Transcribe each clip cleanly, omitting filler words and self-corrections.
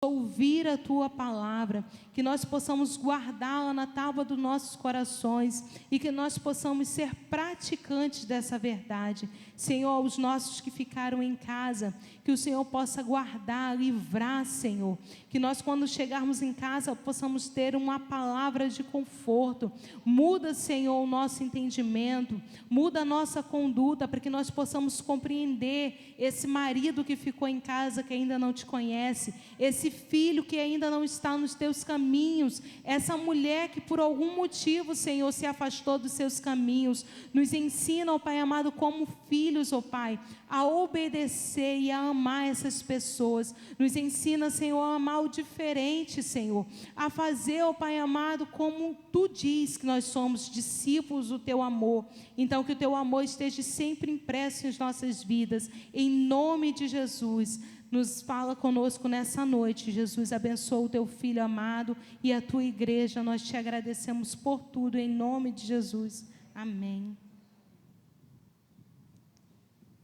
ouvir a Tua palavra, que nós possamos guardá-la na tábua dos nossos corações e que nós possamos ser praticantes dessa verdade. Senhor, os nossos que ficaram em casa, que o Senhor possa guardar, livrar, Senhor, que nós quando chegarmos em casa possamos ter uma palavra de conforto. Muda, Senhor, o nosso entendimento, muda a nossa conduta, para que nós possamos compreender esse marido que ficou em casa, que ainda não te conhece, esse filho que ainda não está nos teus caminhos, essa mulher que por algum motivo, Senhor, se afastou dos seus caminhos. Nos ensina, ó Pai amado, como filhos, ó Pai, a obedecer e a amar essas pessoas. Nos ensina, Senhor, a amar o diferente, Senhor, a fazer, ó Pai amado, como Tu diz que nós somos discípulos do Teu amor. Então que o Teu amor esteja sempre impresso em nossas vidas, em nome de Jesus. Nos fala conosco nessa noite, Jesus. Abençoa o Teu Filho amado e a Tua igreja. Nós Te agradecemos por tudo, em nome de Jesus. Amém.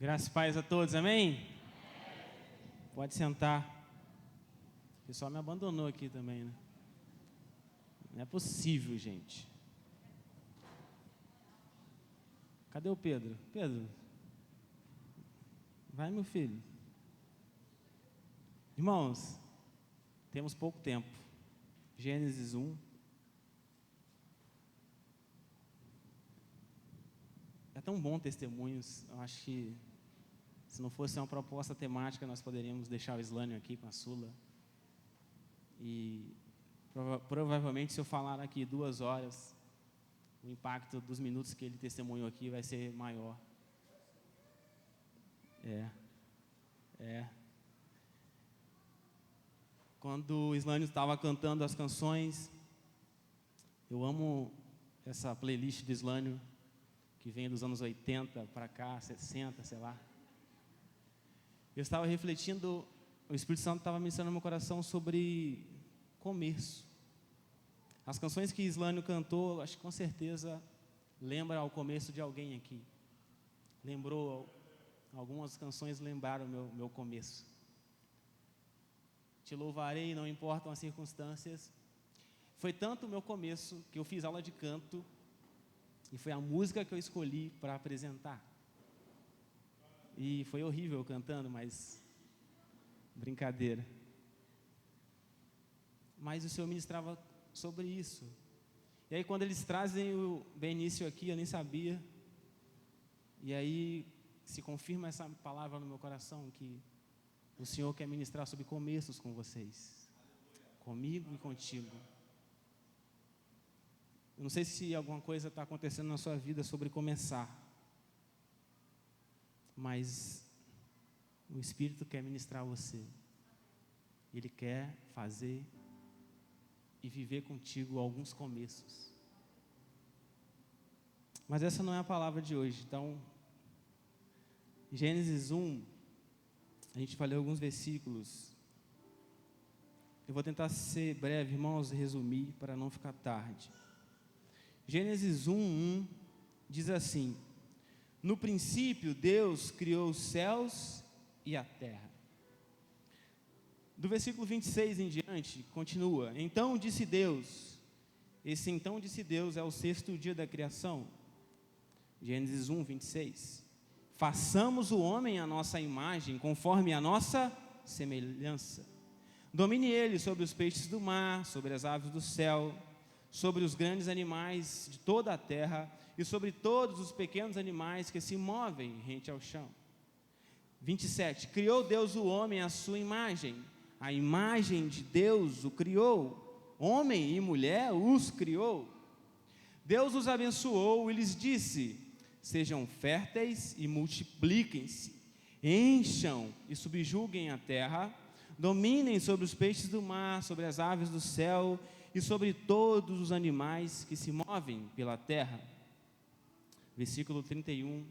Graças e paz a todos, amém? Pode sentar. O pessoal me abandonou aqui também, né? Não é possível, gente. Cadê o Pedro? Pedro, vai, meu filho. Irmãos, temos pouco tempo. Gênesis 1. É tão bom testemunhos. Eu acho que se não fosse uma proposta temática, nós poderíamos deixar o Islânio aqui com a Sula. E provavelmente, se eu falar aqui 2 horas, o impacto dos minutos que ele testemunhou aqui vai ser maior. Quando o Islânio estava cantando as canções, eu amo essa playlist do Islânio, que vem dos anos 80 para cá, 60, sei lá. Eu estava refletindo, o Espírito Santo estava ministrando no meu coração sobre começo. As canções que Islânio cantou, acho que com certeza lembra ao começo de alguém aqui. Algumas canções lembraram o meu começo. Te louvarei, não importam as circunstâncias. Foi tanto o meu começo que eu fiz aula de canto e foi a música que eu escolhi para apresentar. E foi horrível cantando, mas brincadeira. Mas o Senhor ministrava sobre isso. E aí quando eles trazem o Benício aqui, eu nem sabia. E aí se confirma essa palavra no meu coração, que o Senhor quer ministrar sobre começos com vocês, comigo e contigo. Eu não sei se alguma coisa está acontecendo na sua vida sobre começar, mas o Espírito quer ministrar você. Ele quer fazer e viver contigo alguns começos. Mas essa não é a palavra de hoje. Então, Gênesis 1, a gente vai ler alguns versículos. Eu vou tentar ser breve, irmãos, e resumir para não ficar tarde. Gênesis 1 diz assim: no princípio Deus criou os céus e a terra. Do versículo 26 em diante, continua: então disse Deus. Esse então disse Deus é o 6º dia da criação. Gênesis 1, 26. Façamos o homem à nossa imagem, conforme a nossa semelhança. Domine ele sobre os peixes do mar, sobre as aves do céu, sobre os grandes animais de toda a terra e sobre todos os pequenos animais que se movem rente ao chão. 27. Criou Deus o homem à sua imagem. A imagem de Deus o criou. Homem e mulher os criou. Deus os abençoou e lhes disse: sejam férteis e multipliquem-se, encham e subjuguem a terra, dominem sobre os peixes do mar, sobre as aves do céu e sobre todos os animais que se movem pela terra. Versículo 31.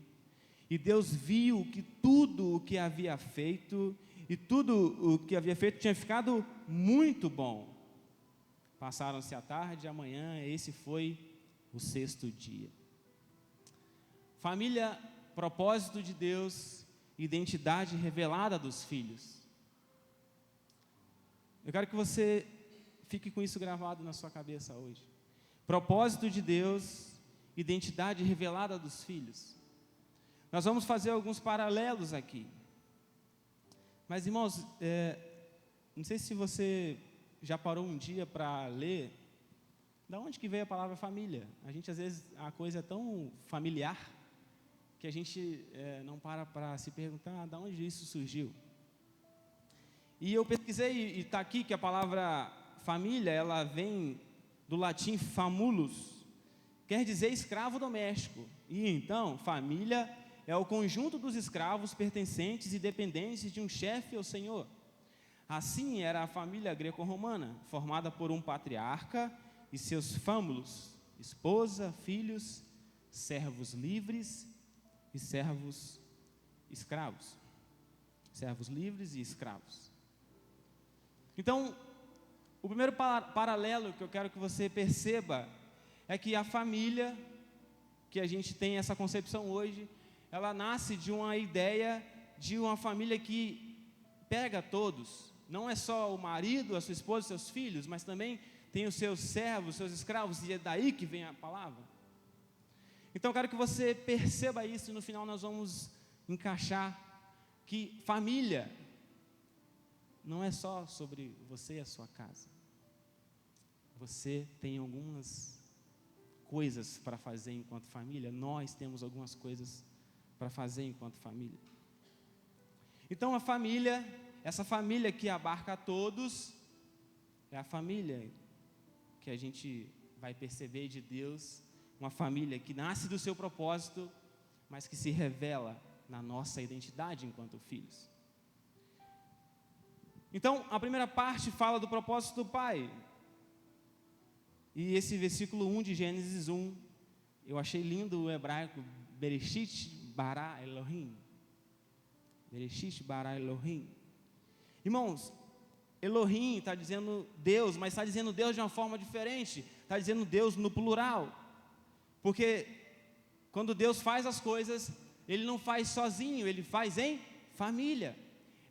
E Deus viu que tudo o que havia feito, e tudo o que havia feito tinha ficado muito bom. Passaram-se a tarde e a manhã, esse foi o 6º dia. Família, propósito de Deus, identidade revelada dos filhos. Eu quero que você fique com isso gravado na sua cabeça hoje. Propósito de Deus, identidade revelada dos filhos. Nós vamos fazer alguns paralelos aqui. Mas, irmãos, não sei se você já parou um dia para ler, da onde que veio a palavra família? A gente, às vezes, a coisa é tão familiar, que a gente não para se perguntar de onde isso surgiu. E eu pesquisei, e está aqui que a palavra família, ela vem do latim famulus, quer dizer escravo doméstico. E então, família é o conjunto dos escravos pertencentes e dependentes de um chefe ou senhor. Assim era a família greco-romana, formada por um patriarca e seus fâmulos, esposa, filhos, servos livres e servos escravos. Servos livres e escravos. Então, o primeiro paralelo que eu quero que você perceba é que a família, que a gente tem essa concepção hoje, ela nasce de uma ideia de uma família que pega todos. Não é só o marido, a sua esposa, seus filhos, mas também tem os seus servos, seus escravos, e é daí que vem a palavra. Então eu quero que você perceba isso, e no final nós vamos encaixar que família não é só sobre você e a sua casa. Você tem algumas coisas para fazer enquanto família, nós temos algumas coisas para fazer enquanto família. Então a família, essa família que abarca a todos, é a família que a gente vai perceber de Deus, uma família que nasce do seu propósito, mas que se revela na nossa identidade enquanto filhos. Então, a primeira parte fala do propósito do Pai. E esse versículo 1 de Gênesis 1, eu achei lindo o hebraico, Bereshit bara Elohim. Bereshit bara Elohim. Irmãos, Elohim está dizendo Deus, mas está dizendo Deus de uma forma diferente. Está dizendo Deus no plural. Porque quando Deus faz as coisas, Ele não faz sozinho, Ele faz em família.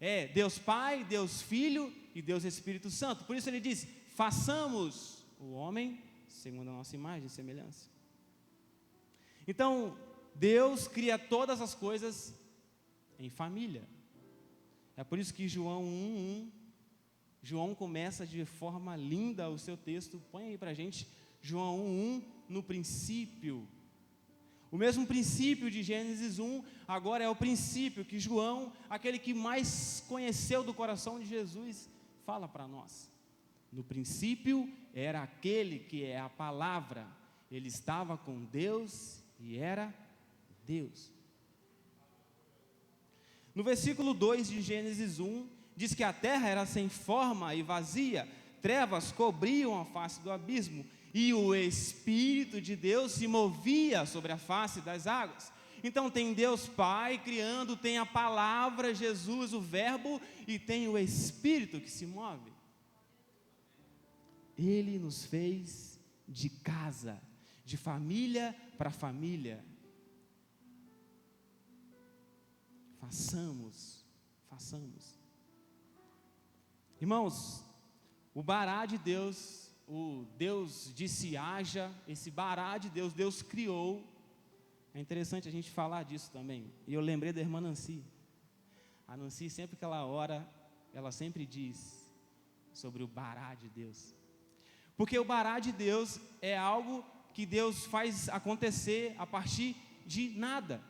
É Deus Pai, Deus Filho e Deus Espírito Santo. Por isso Ele diz, façamos o homem segundo a nossa imagem e semelhança. Então, Deus cria todas as coisas em família. É por isso que João 1:1, João começa de forma linda o seu texto. Põe aí para a gente, João 1:1, no princípio. O mesmo princípio de Gênesis 1, agora é o princípio que João, aquele que mais conheceu do coração de Jesus, fala para nós. No princípio era aquele que é a palavra, ele estava com Deus e era Deus. No versículo 2 de Gênesis 1, diz que a terra era sem forma e vazia, trevas cobriam a face do abismo, e o Espírito de Deus se movia sobre a face das águas. Então tem Deus Pai criando, tem a palavra, Jesus, o verbo, e tem o Espírito que se move. Ele nos fez de casa, de família para família. Façamos. Irmãos, o bará de Deus, o Deus disse haja, esse bará de Deus, Deus criou. É interessante a gente falar disso também. E eu lembrei da irmã Nancy. A Nancy, sempre que ela ora, ela sempre diz sobre o bará de Deus. Porque o bará de Deus é algo que Deus faz acontecer a partir de nada.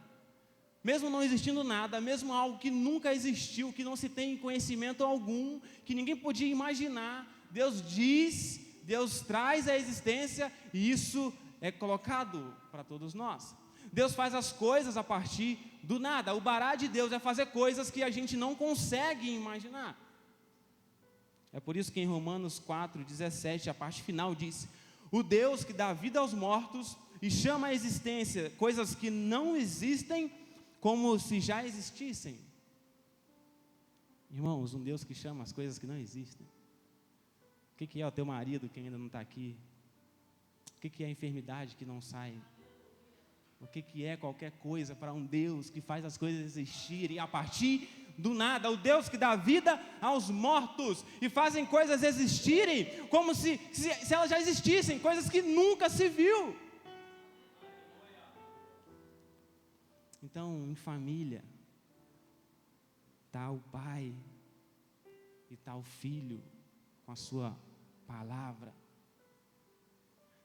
Mesmo não existindo nada, mesmo algo que nunca existiu, que não se tem conhecimento algum, que ninguém podia imaginar, Deus diz, Deus traz à existência, e isso é colocado para todos nós. Deus faz as coisas a partir do nada. O bará de Deus é fazer coisas que a gente não consegue imaginar. É por isso que em Romanos 4:17, a parte final diz: o Deus que dá vida aos mortos e chama à existência coisas que não existem como se já existissem. Irmãos, um Deus que chama as coisas que não existem. O que é o teu marido que ainda não está aqui? O que é a enfermidade que não sai? O que é qualquer coisa para um Deus que faz as coisas existirem a partir do nada, o Deus que dá vida aos mortos e fazem coisas existirem como se elas já existissem, coisas que nunca se viu. Então, em família, está o pai e está o filho com a sua palavra,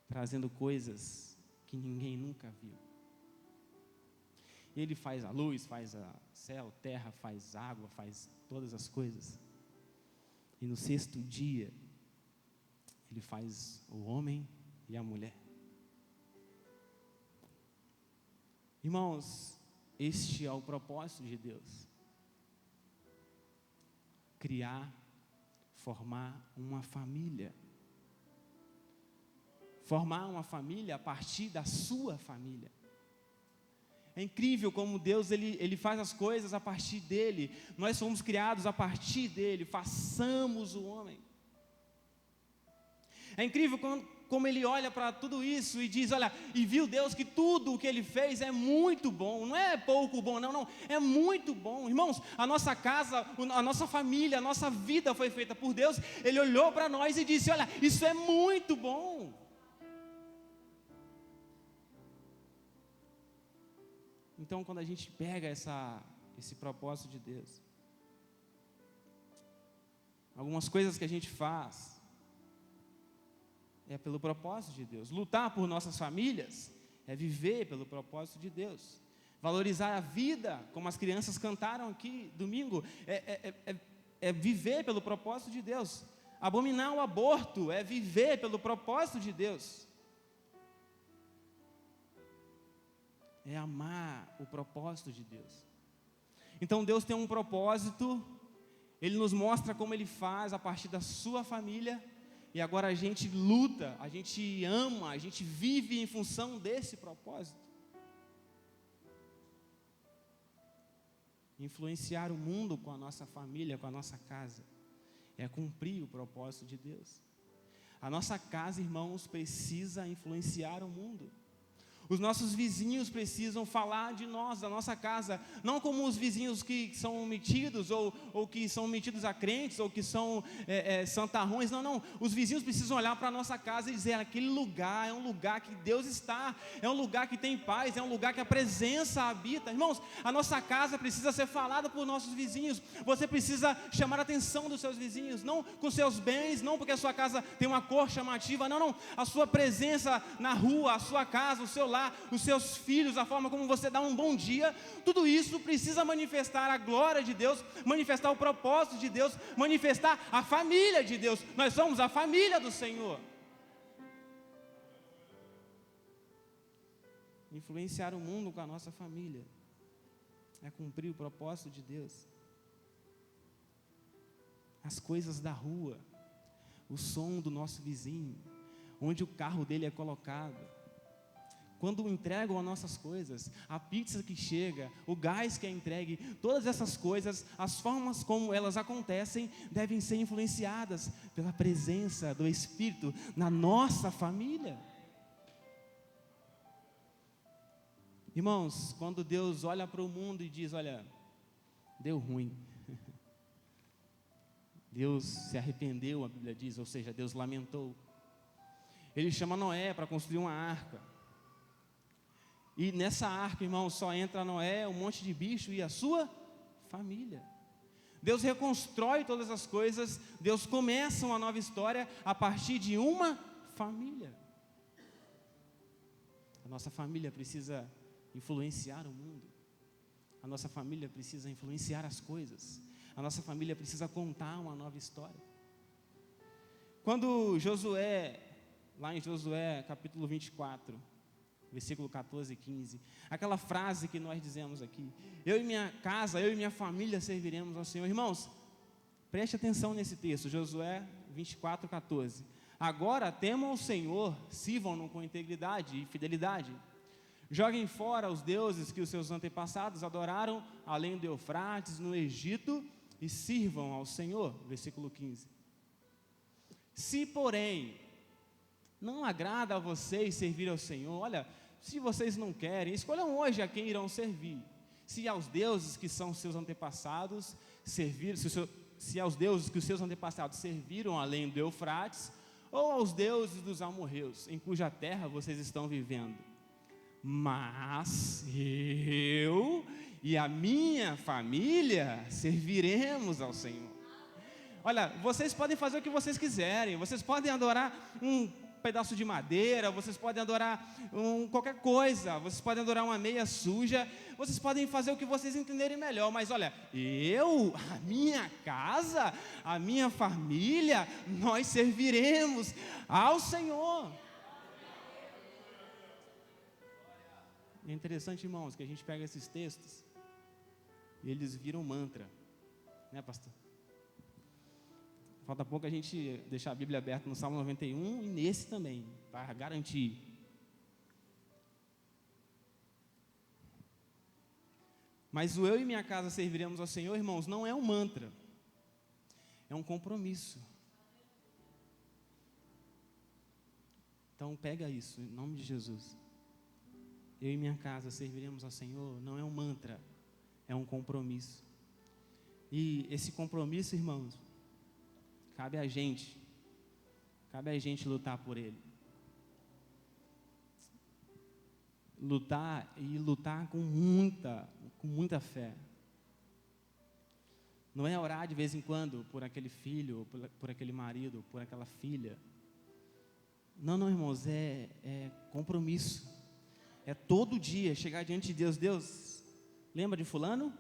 trazendo coisas que ninguém nunca viu. Ele faz a luz, faz o céu, terra, faz água, faz todas as coisas. E no sexto dia, ele faz o homem e a mulher. Irmãos, este é o propósito de Deus. Criar, formar uma família. Formar uma família a partir da sua família. É incrível como Deus ele faz as coisas a partir dele. Nós fomos criados a partir dele. Façamos o homem. É incrível como ele olha para tudo isso e diz, olha, e viu Deus que tudo o que ele fez é muito bom, não é pouco bom, não, é muito bom. Irmãos, a nossa casa, a nossa família, a nossa vida foi feita por Deus. Ele olhou para nós e disse, olha, isso é muito bom. Então, quando a gente pega esse propósito de Deus, algumas coisas que a gente faz é pelo propósito de Deus. Lutar por nossas famílias é viver pelo propósito de Deus. Valorizar a vida, como as crianças cantaram aqui domingo, é viver pelo propósito de Deus. Abominar o aborto é viver pelo propósito de Deus. É amar o propósito de Deus. Então Deus tem um propósito, Ele nos mostra como Ele faz a partir da sua família, e agora a gente luta, a gente ama, a gente vive em função desse propósito. Influenciar o mundo com a nossa família, com a nossa casa, é cumprir o propósito de Deus. A nossa casa, irmãos, precisa influenciar o mundo. Os nossos vizinhos precisam falar de nós, da nossa casa, não como os vizinhos que são metidos, ou que são metidos a crentes, ou que são santarrões, não, os vizinhos precisam olhar para a nossa casa e dizer, aquele lugar é um lugar que Deus está, é um lugar que tem paz, é um lugar que a presença habita. Irmãos, a nossa casa precisa ser falada por nossos vizinhos. Você precisa chamar a atenção dos seus vizinhos, não com seus bens, não porque a sua casa tem uma cor chamativa, não, a sua presença na rua, a sua casa, o seu lar, os seus filhos, a forma como você dá um bom dia, tudo isso precisa manifestar a glória de Deus, manifestar o propósito de Deus, manifestar a família de Deus. Nós somos a família do Senhor. Influenciar o mundo com a nossa família é cumprir o propósito de Deus. As coisas da rua, o som do nosso vizinho, onde o carro dele é colocado, quando entregam as nossas coisas, a pizza que chega, o gás que é entregue, todas essas coisas, as formas como elas acontecem, devem ser influenciadas pela presença do Espírito na nossa família. Irmãos, quando Deus olha para o mundo e diz, olha, deu ruim, Deus se arrependeu, a Bíblia diz, ou seja, Deus lamentou. Ele chama Noé para construir uma arca. E nessa arca, irmão, só entra Noé, um monte de bicho e a sua família. Deus reconstrói todas as coisas, Deus começa uma nova história a partir de uma família. A nossa família precisa influenciar o mundo. A nossa família precisa influenciar as coisas. A nossa família precisa contar uma nova história. Quando Josué, lá em Josué capítulo 24, versículo 14 e 15, aquela frase que nós dizemos aqui, eu e minha casa, eu e minha família serviremos ao Senhor. Irmãos, preste atenção nesse texto, Josué 24, 14. Agora temam o Senhor, sirvam-no com integridade e fidelidade. Joguem fora os deuses que os seus antepassados adoraram, além do Eufrates, no Egito, e sirvam ao Senhor. Versículo 15. Se, porém, não agrada a vocês servir ao Senhor, olha, se vocês não querem, escolham hoje a quem irão servir. se aos deuses que são seus antepassados serviram, se aos deuses que os seus antepassados serviram além do Eufrates, ou aos deuses dos amorreus, em cuja terra vocês estão vivendo. Mas eu e a minha família serviremos ao Senhor. Olha, vocês podem fazer o que vocês quiserem, vocês podem adorar um pedaço de madeira, vocês podem adorar qualquer coisa, vocês podem adorar uma meia suja, vocês podem fazer o que vocês entenderem melhor, mas olha, a minha casa, a minha família, nós serviremos ao Senhor. É interessante, irmãos, que a gente pega esses textos e eles viram mantra, né, pastor? Falta pouco a gente deixar a Bíblia aberta no Salmo 91 e nesse também, para garantir. Mas o eu e minha casa serviremos ao Senhor, irmãos, não é um mantra, é um compromisso. Então pega isso, em nome de Jesus. Eu e minha casa serviremos ao Senhor, não é um mantra, é um compromisso. E esse compromisso, irmãos, cabe a gente lutar por ele. Lutar com muita fé. Não é orar de vez em quando por aquele filho, por aquele marido, por aquela filha. Não, irmãos, é compromisso. É todo dia chegar diante de Deus. Deus, lembra de fulano?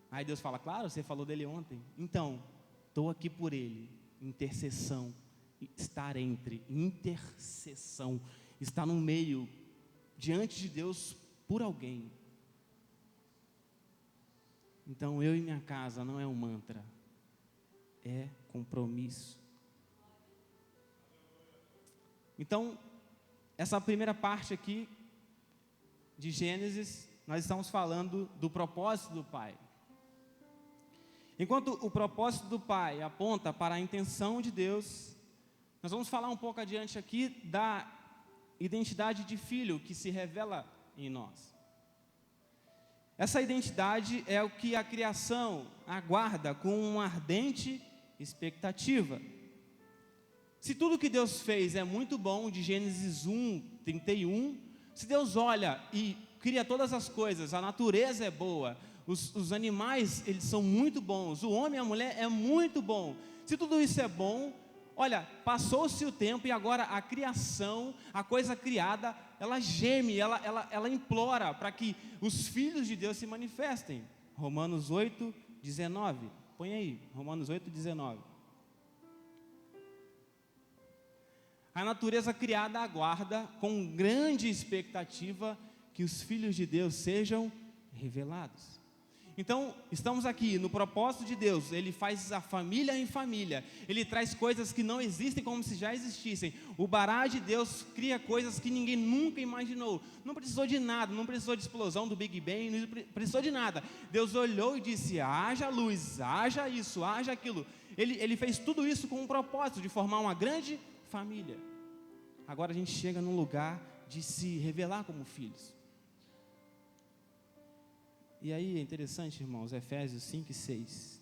Aí Deus fala, claro, você falou dele ontem. Então, estou aqui por ele. Intercessão, estar intercessão, estar no meio, diante de Deus, por alguém. Então, eu e minha casa não é um mantra, é compromisso. Então, essa primeira parte aqui, de Gênesis, nós estamos falando do propósito do Pai. Enquanto o propósito do Pai aponta para a intenção de Deus, nós vamos falar um pouco adiante aqui da identidade de filho que se revela em nós. Essa identidade é o que a criação aguarda com uma ardente expectativa. Se tudo que Deus fez é muito bom, de Gênesis 1:31, se Deus olha e cria todas as coisas, a natureza é boa, os animais, eles são muito bons, o homem e a mulher é muito bom. Se tudo isso é bom, olha, passou-se o tempo e agora a criação, a coisa criada, ela geme, ela implora para que os filhos de Deus se manifestem. Romanos 8:19, põe aí, Romanos 8:19. A natureza criada aguarda com grande expectativa que os filhos de Deus sejam revelados. Então, estamos aqui no propósito de Deus. Ele faz a família em família. Ele traz coisas que não existem como se já existissem. O Bará de Deus cria coisas que ninguém nunca imaginou. Não precisou de nada, não precisou de explosão do Big Bang, não precisou de nada. Deus olhou e disse, haja luz, haja isso, haja aquilo. Ele fez tudo isso com um propósito de formar uma grande família. Agora a gente chega num lugar de se revelar como filhos. E aí é interessante, irmãos, Efésios 5:6.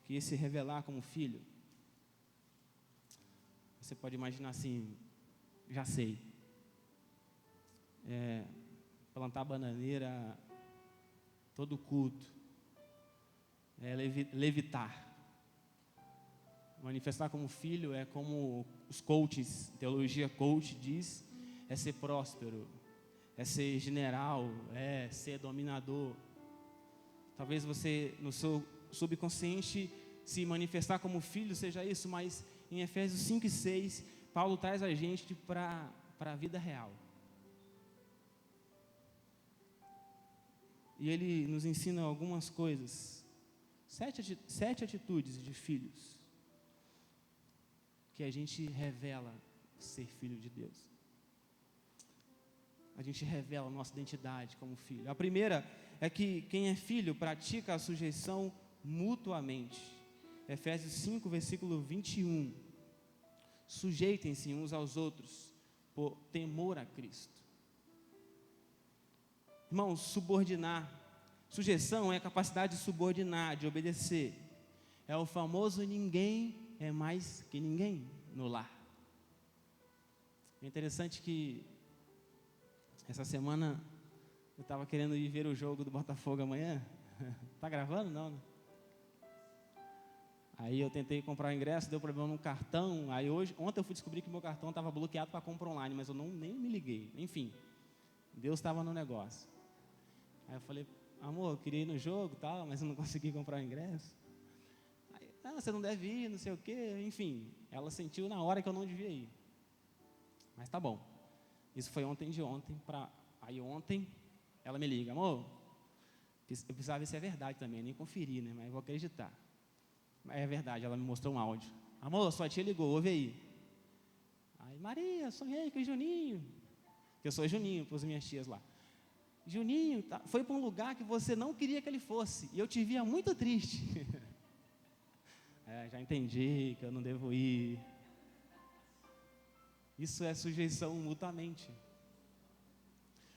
Que esse revelar como filho, você pode imaginar assim, já sei. Plantar bananeira todo culto. Levitar. Manifestar como filho é como os coaches, teologia coach diz, é ser próspero, é ser general, é ser dominador. Talvez você, no seu subconsciente, se manifestar como filho seja isso, mas em Efésios 5:6, Paulo traz a gente para a vida real. E ele nos ensina algumas coisas, 7 atitudes de filhos, que a gente revela ser filho de Deus. A gente revela a nossa identidade como filho. A primeira é que quem é filho pratica a sujeição mutuamente. Efésios 5, versículo 21. Sujeitem-se uns aos outros por temor a Cristo. Irmãos, subordinar. Sujeição é a capacidade de subordinar, de obedecer. É o famoso ninguém é mais que ninguém no lar. É interessante que essa semana eu estava querendo ir ver o jogo do Botafogo amanhã. Tá gravando? Não, né? Aí eu tentei comprar o ingresso, deu problema no cartão. Aí ontem eu fui descobrir que meu cartão estava bloqueado para compra online, mas eu nem me liguei. Enfim, Deus estava no negócio. Aí eu falei, amor, eu queria ir no jogo, tal, mas eu não consegui comprar o ingresso. Aí, você não deve ir, não sei o quê. Enfim, ela sentiu na hora que eu não devia ir. Mas tá bom. Isso foi ontem de ontem. Aí ontem ela me liga, amor, eu precisava ver se é verdade também, nem conferi, né? Mas eu vou acreditar. É verdade, ela me mostrou um áudio. Amor, sua tia ligou, ouve aí. Aí, Maria, sonhei com o Juninho. Que eu sou Juninho, para as minhas tias lá. Juninho, foi para um lugar que você não queria que ele fosse. E eu te via muito triste. Já entendi que eu não devo ir. Isso é sujeição mutuamente.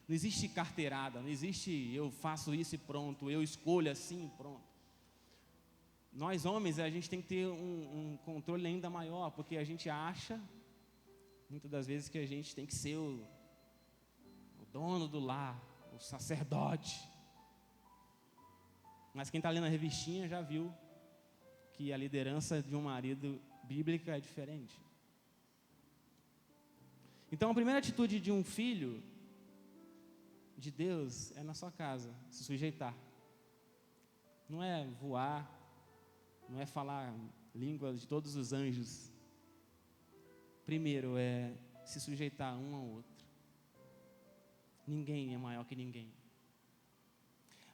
Não existe carteirada, não existe eu faço isso e pronto, eu escolho assim e pronto. Nós homens, a gente tem que ter um controle ainda maior, porque a gente acha, muitas das vezes, que a gente tem que ser o dono do lar, o sacerdote. Mas quem está lendo a revistinha já viu que a liderança de um marido bíblica é diferente. Então, a primeira atitude de um filho de Deus é na sua casa, se sujeitar. Não é voar, não é falar língua de todos os anjos. Primeiro é se sujeitar um ao outro. Ninguém é maior que ninguém.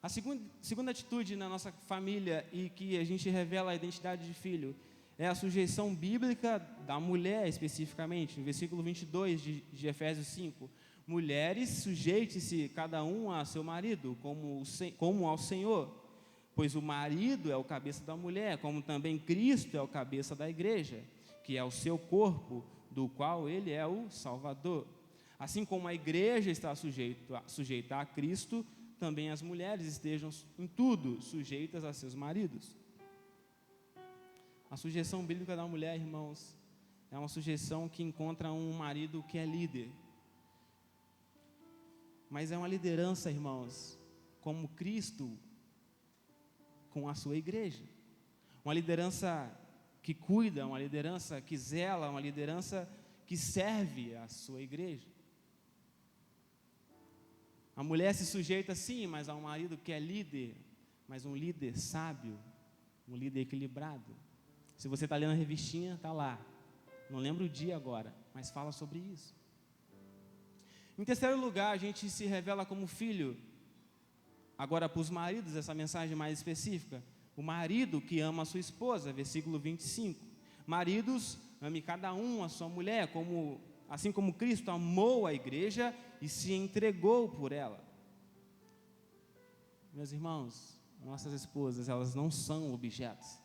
A segunda atitude na nossa família e que a gente revela a identidade de filho é a sujeição bíblica da mulher especificamente. No versículo 22 de Efésios 5. Mulheres, sujeite-se cada um a seu marido, como ao Senhor. Pois o marido é o cabeça da mulher, como também Cristo é o cabeça da igreja, que é o seu corpo, do qual ele é o Salvador. Assim como a igreja está sujeita a Cristo, também as mulheres estejam em tudo sujeitas a seus maridos. A sujeição bíblica da mulher, irmãos, é uma sujeição que encontra um marido que é líder. Mas é uma liderança, irmãos, como Cristo com a sua igreja. Uma liderança que cuida, uma liderança que zela, uma liderança que serve a sua igreja. A mulher se sujeita sim, mas a um marido que é líder, mas um líder sábio, um líder equilibrado. Se você está lendo a revistinha, está lá. Não lembro o dia agora, mas fala sobre isso. Em terceiro lugar, a gente se revela como filho. Agora, para os maridos, essa mensagem mais específica. O marido que ama a sua esposa, versículo 25. Maridos, ame cada um a sua mulher, assim como Cristo amou a igreja e se entregou por ela. Meus irmãos, nossas esposas, elas não são objetos.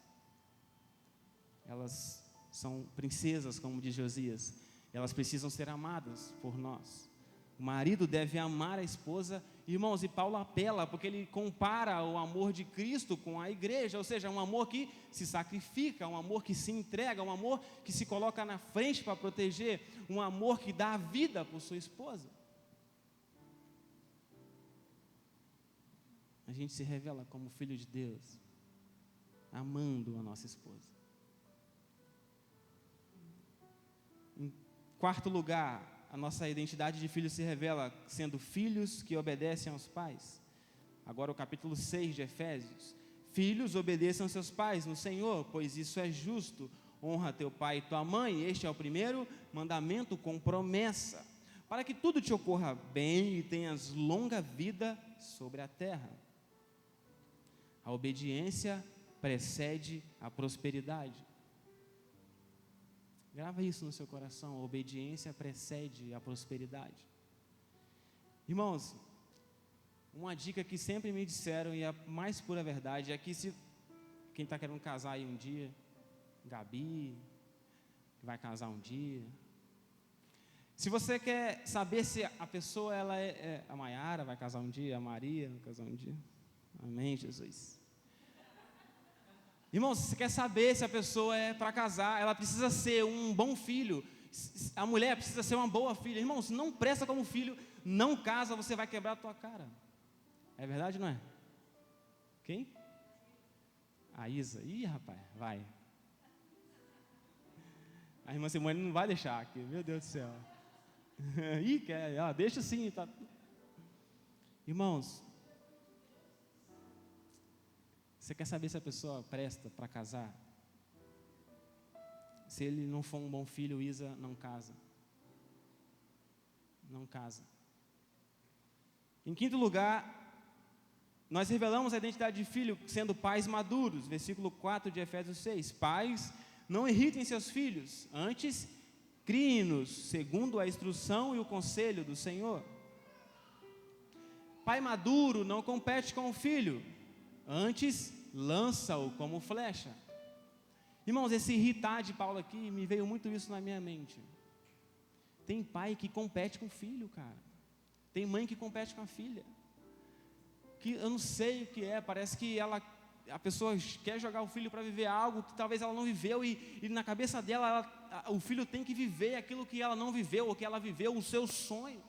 Elas são princesas, como diz Josias. Elas precisam ser amadas por nós. O marido deve amar a esposa. Irmãos, e Paulo apela, porque ele compara o amor de Cristo com a igreja, ou seja, um amor que se sacrifica, um amor que se entrega, um amor que se coloca na frente para proteger, um amor que dá a vida por sua esposa. A gente se revela como filho de Deus, amando a nossa esposa. Em quarto lugar, a nossa identidade de filho se revela sendo filhos que obedecem aos pais. Agora o capítulo 6 de Efésios. Filhos, obedeçam seus pais no Senhor, pois isso é justo. Honra teu pai e tua mãe, este é o primeiro mandamento com promessa, para que tudo te ocorra bem e tenhas longa vida sobre a terra. A obediência precede a prosperidade. Grava isso no seu coração, a obediência precede a prosperidade. Irmãos, uma dica que sempre me disseram, e a mais pura verdade, é que se quem está querendo casar aí um dia, Gabi, que vai casar um dia, Se você quer saber se a pessoa ela a Maiara vai casar um dia, a Maria vai casar um dia. Amém, Jesus. Irmãos, se você quer saber se a pessoa é para casar, ela precisa ser um bom filho. A mulher precisa ser uma boa filha. Irmão, se não presta como filho, não casa, você vai quebrar a tua cara. É verdade, não é? Quem? A Isa. Ih, rapaz, vai. A irmã Simone não vai deixar aqui, meu Deus do céu. Ih, deixa sim. Tá. Irmãos, você quer saber se a pessoa presta para casar? Se ele não for um bom filho, Isa, não casa. Não casa. Em quinto lugar, nós revelamos a identidade de filho sendo pais maduros. Versículo 4 de Efésios 6. Pais, não irritem seus filhos, antes criem-nos segundo a instrução e o conselho do Senhor. Pai maduro não compete com o filho, antes lança-o como flecha. Irmãos, esse irritar de Paulo aqui, me veio muito isso na minha mente. Tem pai que compete com o filho, cara. Tem mãe que compete com a filha. Que eu não sei o que é, parece que a pessoa quer jogar o filho para viver algo que talvez ela não viveu e na cabeça dela, o filho tem que viver aquilo que ela não viveu, ou que ela viveu, o seu sonho.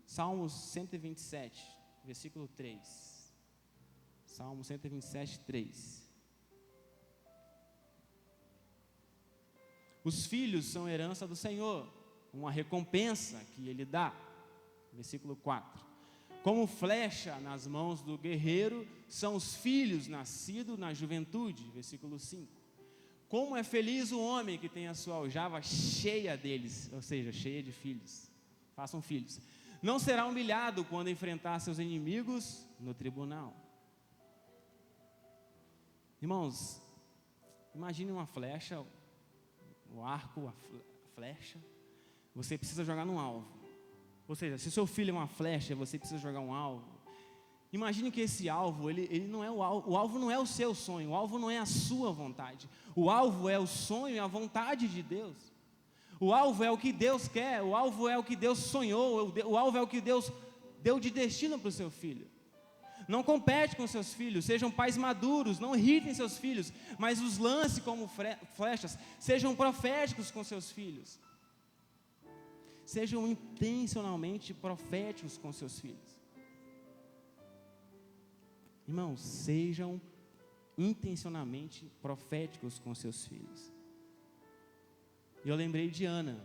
Salmos 127, versículo 3. Salmo 127, 3. Os filhos são herança do Senhor, uma recompensa que Ele dá. Versículo 4. Como flecha nas mãos do guerreiro, são os filhos nascidos na juventude. Versículo 5. Como é feliz o homem que tem a sua aljava cheia deles, ou seja, cheia de filhos. Façam filhos. Não será humilhado quando enfrentar seus inimigos no tribunal. Irmãos, imagine uma flecha, o arco, a flecha. Você precisa jogar no alvo. Ou seja, se o seu filho é uma flecha, você precisa jogar um alvo. Imagine que esse alvo, ele não é o alvo não é o seu sonho, o alvo não é a sua vontade. O alvo é o sonho e a vontade de Deus. O alvo é o que Deus quer, o alvo é o que Deus sonhou, o alvo é o que Deus deu de destino para o seu filho. Não compete com seus filhos, sejam pais maduros, não irritem seus filhos, mas os lance como flechas, sejam proféticos com seus filhos. Sejam intencionalmente proféticos com seus filhos. Irmãos, sejam intencionalmente proféticos com seus filhos. Eu lembrei de Ana.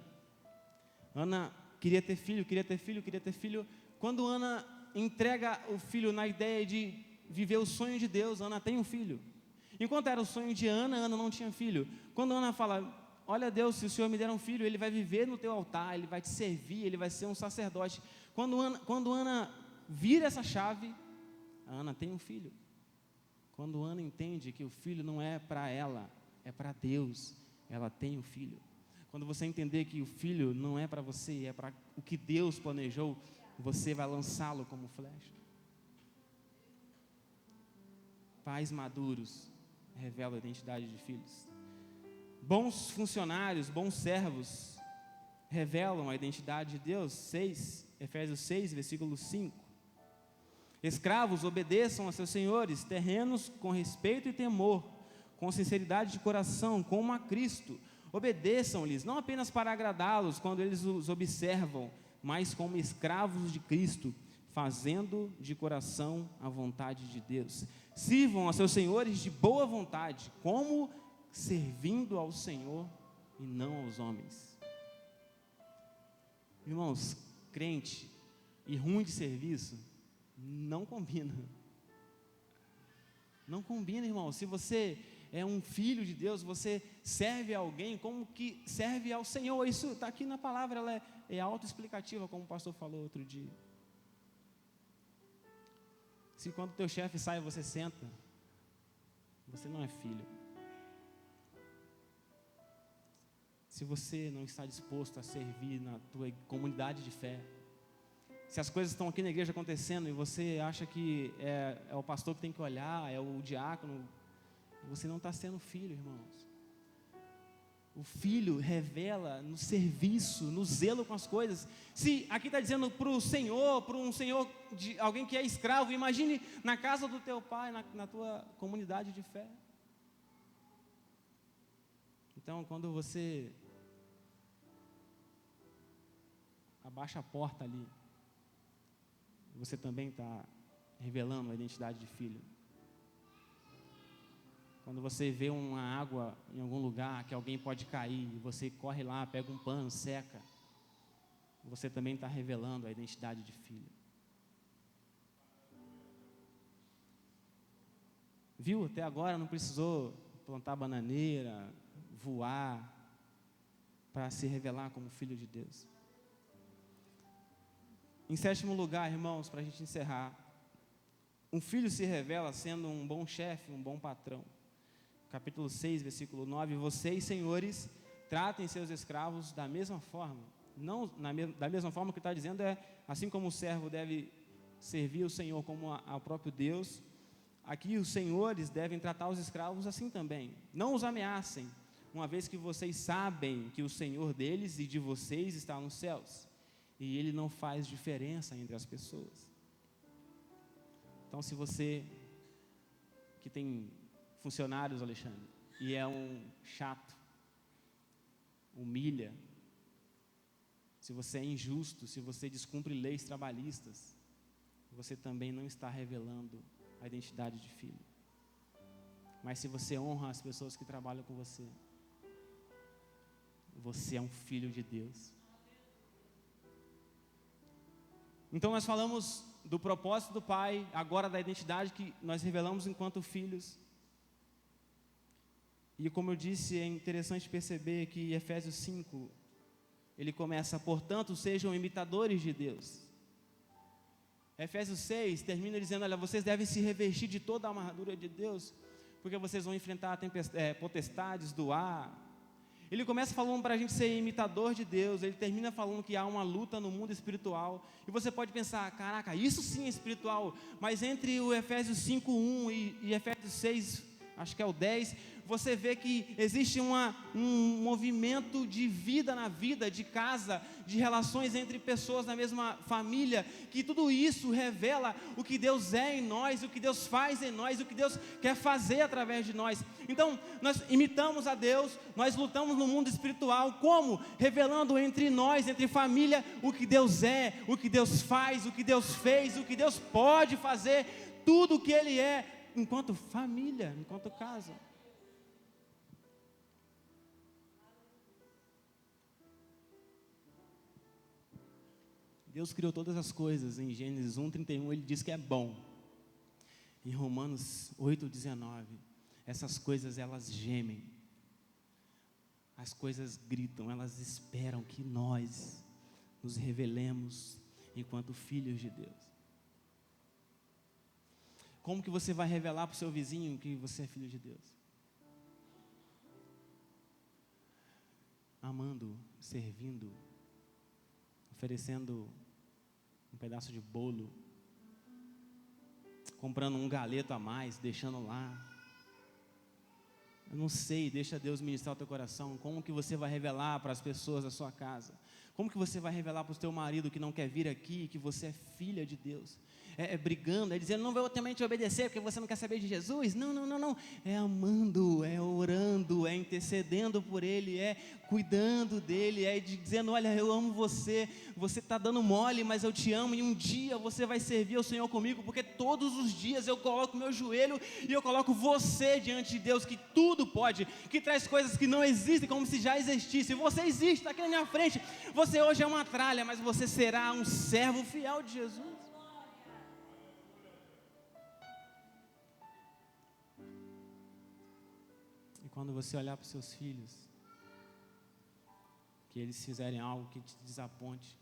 Ana queria ter filho. Quando Ana entrega o filho na ideia de viver o sonho de Deus, Ana tem um filho. Enquanto era o sonho de Ana, Ana não tinha filho. Quando Ana fala: olha Deus, se o Senhor me der um filho, ele vai viver no teu altar, ele vai te servir, ele vai ser um sacerdote. Quando Ana vira essa chave, a Ana tem um filho. Quando Ana entende que o filho não é para ela, é para Deus, ela tem um filho. Quando você entender que o filho não é para você, é para o que Deus planejou, você vai lançá-lo como flecha. Pais maduros revelam a identidade de filhos. Bons funcionários, bons servos revelam a identidade de Deus. Efésios 6, versículo 5. Escravos, obedeçam a seus senhores terrenos com respeito e temor, com sinceridade de coração, como a Cristo. Obedeçam-lhes, não apenas para agradá-los quando eles os observam, mas como escravos de Cristo, fazendo de coração a vontade de Deus. Sirvam a seus senhores de boa vontade, como servindo ao Senhor e não aos homens. Irmãos, crente e ruim de serviço não combina. Não combina, irmão. Se você é um filho de Deus, você serve a alguém como que serve ao Senhor. Isso está aqui na palavra, ela é autoexplicativa, como o pastor falou outro dia. Se quando o teu chefe sai e você senta, você não é filho. Se você não está disposto a servir na tua comunidade de fé, se as coisas estão aqui na igreja acontecendo e você acha que é o pastor que tem que olhar, é o diácono, você não está sendo filho, irmãos. O filho revela no serviço, no zelo com as coisas. Se aqui está dizendo para um senhor de alguém que é escravo, imagine na casa do teu pai, na tua comunidade de fé. Então, quando você abaixa a porta ali, você também está revelando a identidade de filho. Quando você vê uma água em algum lugar que alguém pode cair, você corre lá, pega um pano, seca, você também está revelando a identidade de filho. Viu? Até agora não precisou plantar bananeira, voar, para se revelar como filho de Deus. Em sétimo lugar, irmãos, para a gente encerrar, um filho se revela sendo um bom chefe, um bom patrão. Capítulo 6, versículo 9, vocês, senhores, tratem seus escravos da mesma forma. Não da mesma forma que está dizendo assim como o servo deve servir o Senhor como ao próprio Deus, aqui os senhores devem tratar os escravos assim também. Não os ameacem, uma vez que vocês sabem que o Senhor deles e de vocês está nos céus, e Ele não faz diferença entre as pessoas. Então, se você que tem funcionários, Alexandre, e é um chato, humilha, se você é injusto, se você descumpre leis trabalhistas, você também não está revelando a identidade de filho. Mas se você honra as pessoas que trabalham com você, você é um filho de Deus. Então nós falamos do propósito do Pai, agora da identidade que nós revelamos enquanto filhos. E como eu disse, é interessante perceber que Efésios 5, ele começa, portanto, sejam imitadores de Deus. Efésios 6 termina dizendo, olha, vocês devem se revestir de toda a armadura de Deus, porque vocês vão enfrentar potestades do ar. Ele começa falando para a gente ser imitador de Deus, ele termina falando que há uma luta no mundo espiritual, e você pode pensar, caraca, isso sim é espiritual, mas entre o Efésios 5:1 e Efésios 6, acho que é o 10, você vê que existe um movimento de vida na vida, de casa, de relações entre pessoas na mesma família, que tudo isso revela o que Deus é em nós, o que Deus faz em nós, o que Deus quer fazer através de nós. Então, nós imitamos a Deus, nós lutamos no mundo espiritual, como? Revelando entre nós, entre família, o que Deus é, o que Deus faz, o que Deus fez, o que Deus pode fazer, tudo o que Ele é, enquanto família, enquanto casa. Deus criou todas as coisas. Em Gênesis 1:31 ele diz que é bom. Em Romanos 8:19, essas coisas elas gemem, as coisas gritam, elas esperam que nós nos revelemos enquanto filhos de Deus. Como que você vai revelar para o seu vizinho que você é filho de Deus? Amando, servindo, oferecendo um pedaço de bolo, comprando um galeto a mais, deixando lá. Eu não sei, deixa Deus ministrar o teu coração. Como que você vai revelar para as pessoas da sua casa? Como que você vai revelar para o teu marido que não quer vir aqui, que você é filha de Deus? Brigando, dizendo, não vou também te obedecer porque você não quer saber de Jesus? Não. É amando, é orando, é intercedendo por Ele, é cuidando dEle, é dizendo, olha, eu amo você, você está dando mole, mas eu te amo, e um dia você vai servir ao Senhor comigo, porque todos os dias eu coloco meu joelho e eu coloco você diante de Deus, que tudo pode, que traz coisas que não existem, como se já existisse. Você existe, está aqui na minha frente, você hoje é uma tralha, mas você será um servo fiel de Jesus. Quando você olhar para os seus filhos, que eles fizerem algo que te desaponte,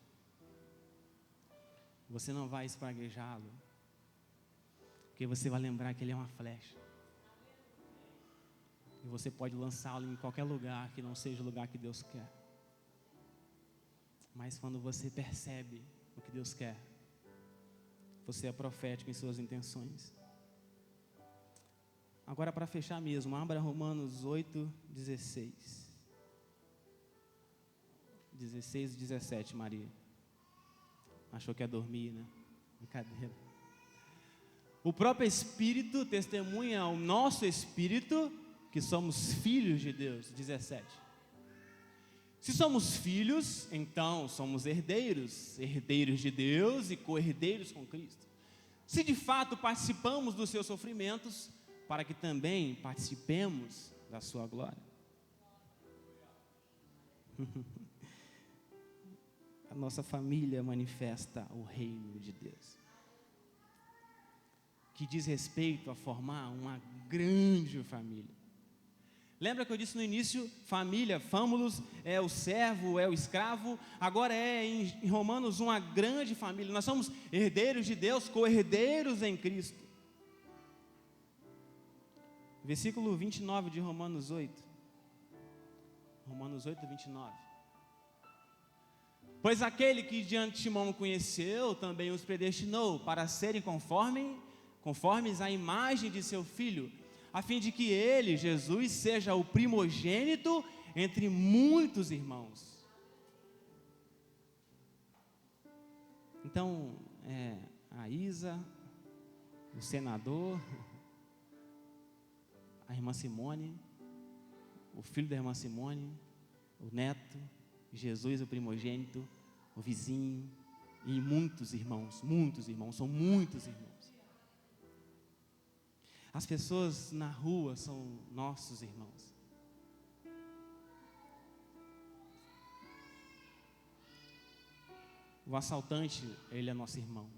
você não vai espraguejá-lo, porque você vai lembrar que ele é uma flecha, e você pode lançá-lo em qualquer lugar que não seja o lugar que Deus quer. Mas quando você percebe o que Deus quer, você é profético em suas intenções. Agora, para fechar mesmo, abra Romanos 8:16. 16 e 17, Maria. Achou que ia dormir, né? Brincadeira. O próprio Espírito testemunha ao nosso Espírito que somos filhos de Deus. 17. Se somos filhos, então somos herdeiros, herdeiros de Deus e co-herdeiros com Cristo. Se de fato participamos dos seus sofrimentos, para que também participemos da sua glória. A nossa família manifesta o reino de Deus, que diz respeito a formar uma grande família. Lembra que eu disse no início, família, famulus, é o servo, é o escravo, agora é em Romanos uma grande família. Nós somos herdeiros de Deus, co-herdeiros em Cristo. Versículo 29 de Romanos 8. Romanos 8, 29. Pois aquele que de antemão conheceu, também os predestinou para serem conformes à imagem de seu Filho, a fim de que ele, Jesus, seja o primogênito entre muitos irmãos. Então, a Isa, o senador, a irmã Simone, o filho da irmã Simone, o neto, Jesus, o primogênito, o vizinho, e muitos irmãos, são muitos irmãos. As pessoas na rua são nossos irmãos. O assaltante, ele é nosso irmão.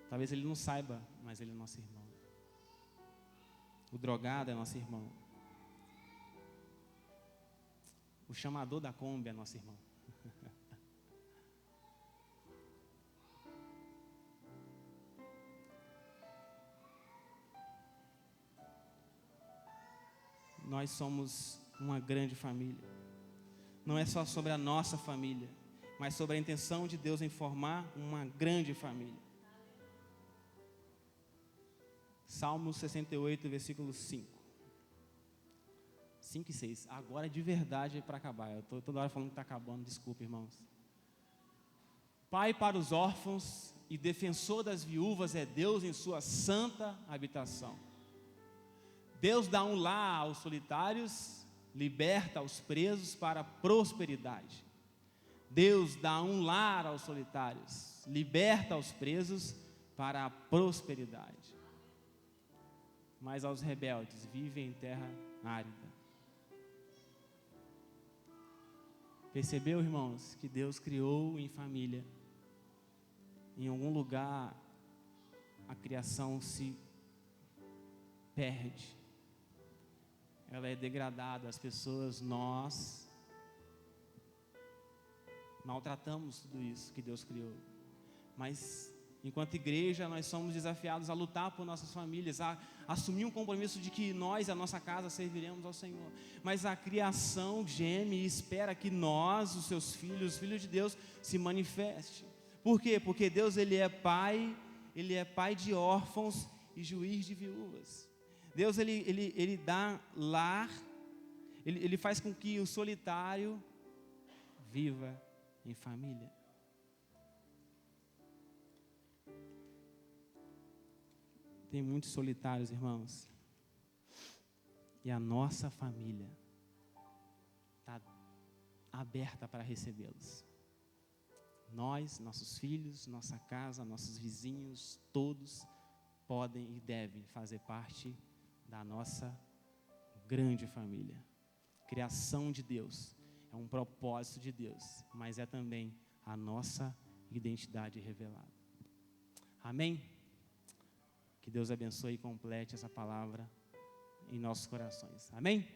Talvez ele não saiba, mas ele é nosso irmão. O drogado é nosso irmão. O chamador da Kombi é nosso irmão. Nós somos uma grande família. Não é só sobre a nossa família, mas sobre a intenção de Deus em formar uma grande família. Salmo 68, versículo 5. 5 e 6. Agora de verdade é para acabar. Eu estou toda hora falando que está acabando, desculpa, irmãos. Pai para os órfãos e defensor das viúvas é Deus em sua santa habitação. Deus dá um lar aos solitários, liberta os presos para a prosperidade. Deus dá um lar aos solitários, liberta os presos para a prosperidade. Mas aos rebeldes vivem em terra árida. Percebeu, irmãos, que Deus criou em família. Em algum lugar a criação se perde. Ela é degradada, as pessoas, nós maltratamos tudo isso que Deus criou. Mas, enquanto igreja, nós somos desafiados a lutar por nossas famílias, a assumir um compromisso de que nós, a nossa casa, serviremos ao Senhor. Mas a criação geme e espera que nós, os seus filhos, os filhos de Deus, se manifeste. Por quê? Porque Deus, Ele é pai de órfãos e juiz de viúvas. Deus, ele dá lar, ele faz com que o solitário viva em família. Tem muitos solitários, irmãos, e a nossa família está aberta para recebê-los. Nós, nossos filhos, nossa casa, nossos vizinhos, todos podem e devem fazer parte da nossa grande família. Criação de Deus, é um propósito de Deus, mas é também a nossa identidade revelada. Amém? Que Deus abençoe e complete essa palavra em nossos corações. Amém?